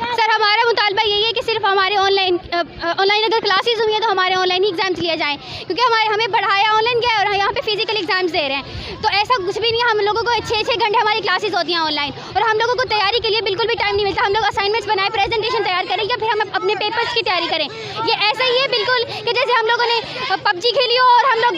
Sir हमारा मुतालबा यही है कि सिर्फ हमारे ऑनलाइन अगर क्लासेस हुई हैं तो हमारे ऑनलाइन ही एग्ज़ाम्स लिए जाएं, क्योंकि हमें पढ़ाया ऑनलाइन गया है और यहाँ पे फिजिकल एग्जाम्स दे रहे हैं। तो ऐसा कुछ भी नहीं है, हम लोगों को 6-6 घंटे हमारी क्लासेस होती हैं ऑनलाइन और हम लोगों को तैयारी के लिए बिल्कुल भी टाइम नहीं मिलता। हम लोग असाइनमेंट्स बनाए, प्रेजेंटेशन तैयार करें या फिर हम अपने पेपर्स की तैयारी करें। ये ऐसा ही है बिल्कुल कि जैसे हम लोगों ने PUBG खेली हो और हम लोग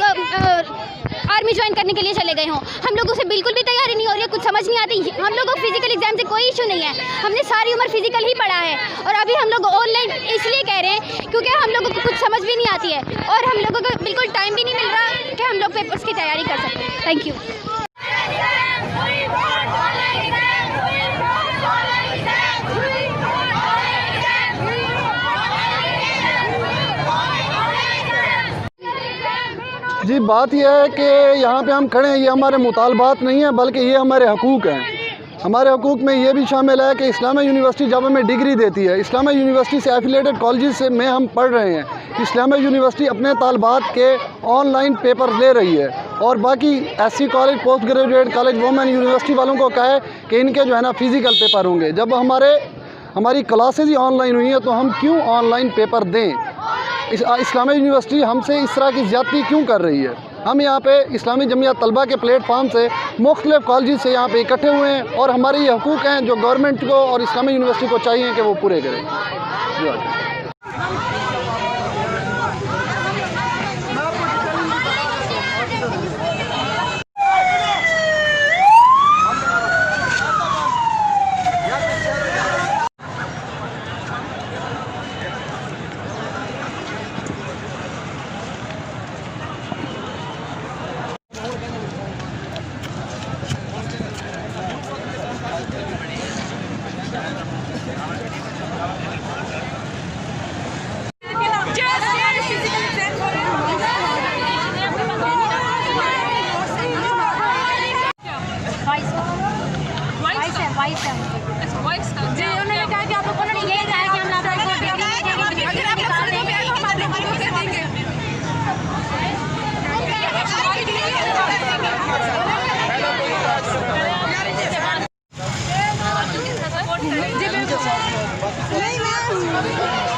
आर्मी ज्वाइन करने के लिए चले गए हों। हम लोगों से बिल्कुल भी तैयारी नहीं हो रही है, कुछ समझ नहीं आती। हम लोगों को फिजिकल एग्जाम से कोई इशू नहीं है, हमने सारी उम्र फिजिकल ही पढ़ा है और अभी हम लोग ऑनलाइन इसलिए कह रहे हैं क्योंकि हम लोगों को कुछ समझ भी नहीं आती है और हम लोगों को बिल्कुल टाइम भी नहीं मिल रहा कि हम लोग पेपर्स की तैयारी कर सकें। Thank you. जी, बात यह है कि यहाँ पे हम खड़े हैं, ये हमारे मुतालबात नहीं है बल्कि ये हमारे हकूक़ हैं। हमारे हकूक़ में ये भी शामिल है कि इस्लामिया यूनिवर्सिटी जब हमें डिग्री देती है, इस्लामिया यूनिवर्सिटी से एफिलेटेड कॉलेज से में हम पढ़ रहे हैं, इस्लामिया यूनिवर्सिटी अपने तालबात के ऑनलाइन पेपर ले रही है और बाकी SC college, post graduate college, women university वालों को कहा है कि इनके जो है ना फिज़िकल पेपर होंगे। जब हमारी क्लासेज ही ऑनलाइन हुई हैं तो हम क्यों ऑनलाइन पेपर दें? इस्लामिया यूनिवर्सिटी हमसे इस तरह की ज़्यादती क्यों कर रही है? हम यहाँ पे इस्लामी जमियत तलबा के प्लेटफार्म से मुख्तलिफ़ कॉलेज से यहाँ पे इकट्ठे हुए हैं और हमारे ये हकूक़ हैं जो गवर्नमेंट को और इस्लामी यूनिवर्सिटी को चाहिए कि वो पूरे करें। उन्होंने कहा कि आप लोगों ने यही कहा कि हम आपको जी बिल्कुल